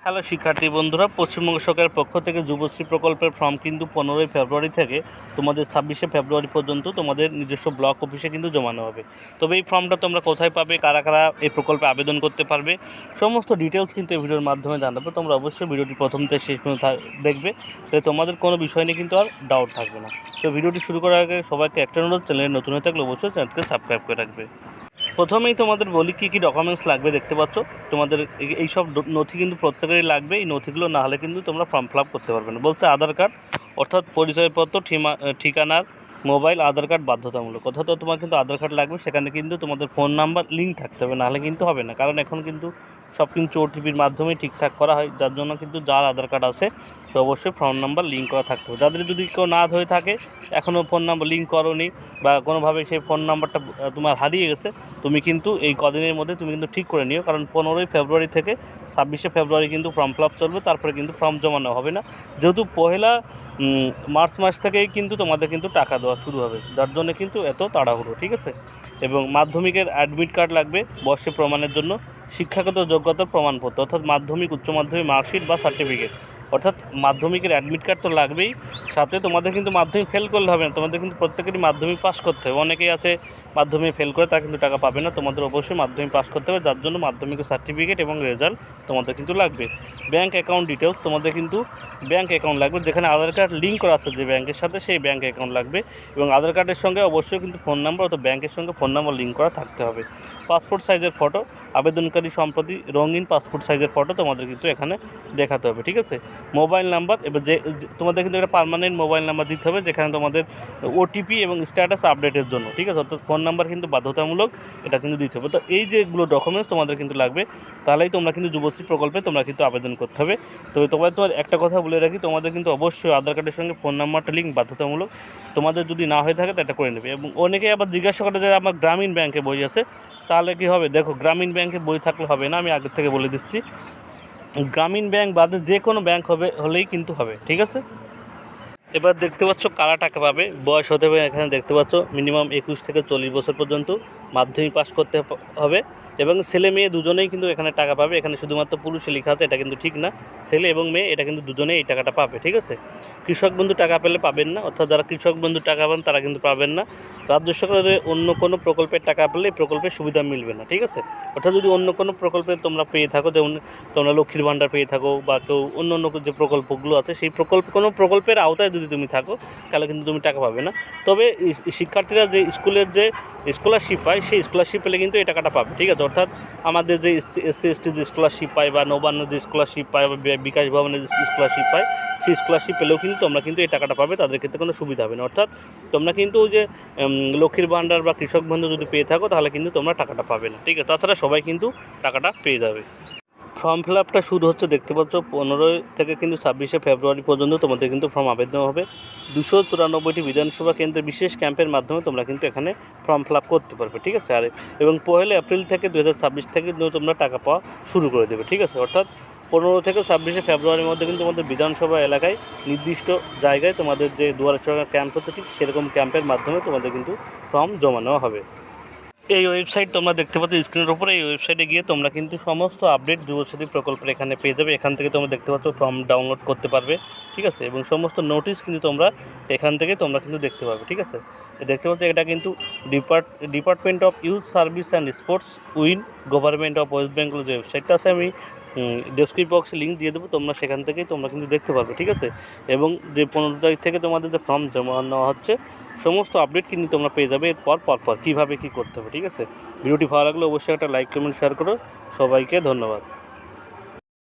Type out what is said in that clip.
Hello শিক্ষার্থী বন্ধুরা, পশ্চিমবঙ্গ সরকারের পক্ষ থেকে যুবশ্রী প্রকল্পের ফর্ম কিন্তু 15ই ফেব্রুয়ারি থেকে তোমাদের 26শে ফেব্রুয়ারি পর্যন্ত তোমাদের নিজস্ব ব্লক অফিসে কিন্তু জমানো হবে। তবে এই ফর্মটা তোমরা কোথায় পাবে, কারা কারা এই প্রকল্পে আবেদন করতে পারবে, সমস্ত ডিটেলস কিন্তু এই ভিডিওর মাধ্যমে জানাবো। তোমরা অবশ্যই ভিডিওটি প্রথম থেকে শেষ পর্যন্ত দেখবে, তাই তোমাদের কোনো বিষয় নিয়ে কিন্তু আর ডাউট থাকবে না। তো ভিডিওটি শুরু করার আগে সবাইকে একটা অনুরোধ, চ্যানেলে নতুন হয়ে থাকলে অবশ্যই চ্যানেলকে সাবস্ক্রাইব করে রাখবে। প্রথমেই তোমাদের বলি কী কী ডকুমেন্টস লাগবে। দেখতে পাচ্ছ তোমাদের এই সব নথি কিন্তু প্রত্যেকেরই লাগবে। এই নথিগুলো না হলে কিন্তু তোমরা ফর্ম ফিল আপ করতে পারবে না। বলছে আধার কার্ড, অর্থাৎ পরিচয়পত্র, ঠিকানার, মোবাইল, আধার কার্ড বাধ্যতামূলক। অর্থাৎ তোমার কিন্তু আধার কার্ড লাগবে, সেখানে কিন্তু তোমাদের ফোন নাম্বার লিঙ্ক থাকতে হবে, নাহলে কিন্তু হবে না। কারণ এখন কিন্তু সব কিন্তু ওটিপির মাধ্যমেই ঠিকঠাক করা হয়, যার জন্য কিন্তু যার আধার কার্ড আছে সে অবশ্যই ফোন নাম্বার লিঙ্ক করা থাকতে হবে। যাদের যদি কেউ না হয়ে থাকে, এখনও ফোন নাম্বার লিঙ্ক করোনি বা কোনোভাবে সেই ফোন নাম্বারটা তোমার হারিয়ে গেছে, তুমি কিন্তু এই কদিনের মধ্যে তুমি কিন্তু ঠিক করে নিও। কারণ 15ই ফেব্রুয়ারি থেকে 26শে ফেব্রুয়ারি কিন্তু ফর্ম ফিল আপ চলবে, তারপরে কিন্তু ফর্ম জমানো হবে না। যেহেতু পহেলা মার্চ মাস থেকেই কিন্তু তোমাদের কিন্তু টাকা দেওয়া শুরু হবে, যার জন্য কিন্তু এত তাড়াহুড়ো, ঠিক আছে। এবং মাধ্যমিকের অ্যাডমিট কার্ড লাগবে বর্ষে প্রমাণের জন্য, শিক্ষাগত যোগ্যতার প্রমাণপত্র অর্থাৎ মাধ্যমিক, উচ্চ মাধ্যমিক মার্কশিট বা সার্টিফিকেট। অর্থাৎ মাধ্যমিকের অ্যাডমিট কার্ড তো লাগবেই, সাথে তোমাদের কিন্তু মাধ্যমিক ফেল করলে হবে না, তোমাদের কিন্তু প্রত্যেকেরই মাধ্যমিক পাস করতে হবে। অনেকেই আছে মাধ্যমিক ফেল করে তারা কিন্তু টাকা পাবে না, তোমাদের অবশ্যই মাধ্যমিক পাস করতে হবে, যার জন্য মাধ্যমিকের সার্টিফিকেট এবং রেজাল্ট তোমাদের কিন্তু লাগবে। ব্যাঙ্ক অ্যাকাউন্ট ডিটেলস, তোমাদের কিন্তু ব্যাঙ্ক অ্যাকাউন্ট লাগবে, যেখানে আধার কার্ড লিঙ্ক করা আছে যে ব্যাঙ্কের সাথে, সেই ব্যাঙ্ক অ্যাকাউন্ট লাগবে। এবং আধার কার্ডের সঙ্গে অবশ্যই কিন্তু ফোন নাম্বার অথবা ব্যাঙ্কের সঙ্গে ফোন নাম্বার লিঙ্ক করা থাকতে হবে। পাসপোর্ট সাইজের ফটো, আবেদনকারী সম্প্রতি রঙিন পাসপোর্ট সাইজের ফটো তোমাদের কিন্তু এখানে দেখাতে হবে, ঠিক আছে। মোবাইল নাম্বার, এবার যে তোমাদের কিন্তু একটা পার্মানেন্ট মোবাইল নাম্বার দিতে হবে, যেখানে তোমাদের ওটিপি এবং স্ট্যাটাস আপডেটের জন্য, ঠিক আছে। অর্থাৎ ফোন নাম্বার কিন্তু বাধ্যতামূলক, এটা কিন্তু দিতে হবে। তো এই যেগুলো ডকুমেন্টস তোমাদের কিন্তু লাগবে, তাহলেই তোমরা কিন্তু যুবশ্রী প্রকল্পে তোমরা কিন্তু আবেদন করতে হবে। তবে তোমার একটা কথা বলে রাখি, তোমাদের কিন্তু অবশ্যই আধার কার্ডের সঙ্গে ফোন নাম্বারটা লিঙ্ক বাধ্যতামূলক। তোমাদের যদি না হয়ে থাকে তো এটা করে নেবে। এবং অনেকে আবার জিজ্ঞাসা করে যে আমার গ্রামীণ ব্যাংকে বই আছে, তাহলে কি হবে? দেখো, গ্রামীণ ব্যাংকে বই থাকলে হবে না, আমি আগের থেকে বলে দিচ্ছি। গ্রামীণ ব্যাংক বাদে যে কোনো ব্যাংক হলেই কিন্তু হবে, ঠিক আছে। এবার দেখতে পাচ্ছ কারা টাকা পাবে। বয়স হতে হবে, এখানে দেখতে পাচ্ছ মিনিমাম 21 থেকে 40 বছর পর্যন্ত মাধ্যমিক পাস করতে হবে। এবং ছেলে মেয়ে দুজনেই কিন্তু এখানে টাকা পাবে। এখানে শুধুমাত্র পুরুষে লেখা আছে, এটা কিন্তু ঠিক না। ছেলে এবং মেয়ে এটা কিন্তু দুজনেই এই টাকাটা পাবে, ঠিক আছে। কৃষক বন্ধু টাকা পেলে পাবেন না, অর্থাৎ যারা কৃষক বন্ধু টাকা পান তারা কিন্তু পাবেন না। রাজ্য সরকারের অন্য কোনো প্রকল্পের টাকা পেলে এই প্রকল্পের সুবিধা মিলবে না, ঠিক আছে। অর্থাৎ যদি অন্য কোনো প্রকল্পে তোমরা পেয়ে থাকো, যেমন তোমরা লক্ষ্মীর ভাণ্ডার পেয়ে থাকো বা কেউ অন্য যে প্রকল্পগুলো আছে, সেই কোনো প্রকল্পের আওতায় যদি তুমি থাকো, তাহলে কিন্তু তুমি টাকা পাবে না। তবে শিক্ষার্থীরা যে স্কুলের যে স্কলারশিপ পায়, সেই স্কলারশিপ পেলে কিন্তু এই টাকাটা পাবে, ঠিক আছে। অর্থাৎ আমাদের যে SC ST যে স্কলারশিপ পায় বা নবান্ন যে স্কলারশিপ পায় বা বিকাশ ভবনের যে স্কলারশিপ পায়, সেই স্কলারশিপ পেলেও কিন্তু তোমরা কিন্তু এই টাকাটা পাবে, তাদের ক্ষেত্রে কোনো সুবিধা হবে না। অর্থাৎ তোমরা কিন্তু ওই যে লক্ষ্মীর ভাণ্ডার বা কৃষক বন্ধু যদি পেয়ে থাকো, তাহলে কিন্তু তোমরা টাকাটা পাবে না, ঠিক আছে। তাছাড়া সবাই কিন্তু টাকাটা পেয়ে যাবে। ফর্ম ফিল আপটা শুরু হচ্ছে, দেখতে পাচ্ছ 15 থেকে কিন্তু 26শে ফেব্রুয়ারি পর্যন্ত তোমাদের কিন্তু ফর্ম আবেদন হবে। 294টি বিধানসভা কেন্দ্রের বিশেষ ক্যাম্পের মাধ্যমে তোমরা কিন্তু এখানে ফর্ম ফিল আপ করতে পারবে, ঠিক আছে। আর এবং 1 এপ্রিল থেকে 2026 থেকে তোমরা টাকা পাওয়া শুরু করে দেবে, ঠিক আছে। অর্থাৎ 15 থেকে 26শে ফেব্রুয়ারির মধ্যে কিন্তু তোমাদের বিধানসভা এলাকায় নির্দিষ্ট জায়গায় তোমাদের যে দুয়ারে সরকার ক্যাম্প হচ্ছে, ঠিক সেরকম ক্যাম্পের মাধ্যমে তোমাদের কিন্তু ফর্ম জমা নেওয়া হবে। এই ওয়েবসাইট তোমরা দেখতে পাচ্ছ স্ক্রিনের উপরে, এই ওয়েবসাইটে গিয়ে তোমরা কিন্তু সমস্ত আপডেট যুবসাথী প্রকল্পের এখানে পেয়ে যাবে। এখান থেকে তোমরা দেখতে পাচ্ছ ফর্ম ডাউনলোড করতে পারবে, ঠিক আছে। এবং সমস্ত নোটিশ কিন্তু তোমরা এখান থেকে তোমরা কিন্তু দেখতে পাবে, ঠিক আছে। দেখতে পাচ্ছ এটা কিন্তু department of youth service and sports win government of West Bengal যে ওয়েবসাইটটা আছে, আমি ডেসক্রিপশন বক্সে লিঙ্ক দিয়ে দেবো, তোমরা সেখান থেকেই তোমরা কিন্তু দেখতে পারবে, ঠিক আছে। এবং যে 15 তারিখ থেকে তোমাদের যে ফর্ম জমা নেওয়া হচ্ছে, সমস্ত আপডেট কিন্তু তোমরা পেয়ে যাবে এরপর পরপর কীভাবে কী করতে হবে, ঠিক আছে। ভিডিওটি ভালো লাগলে অবশ্যই একটা লাইক, কমেন্ট, শেয়ার করো। সবাইকে ধন্যবাদ।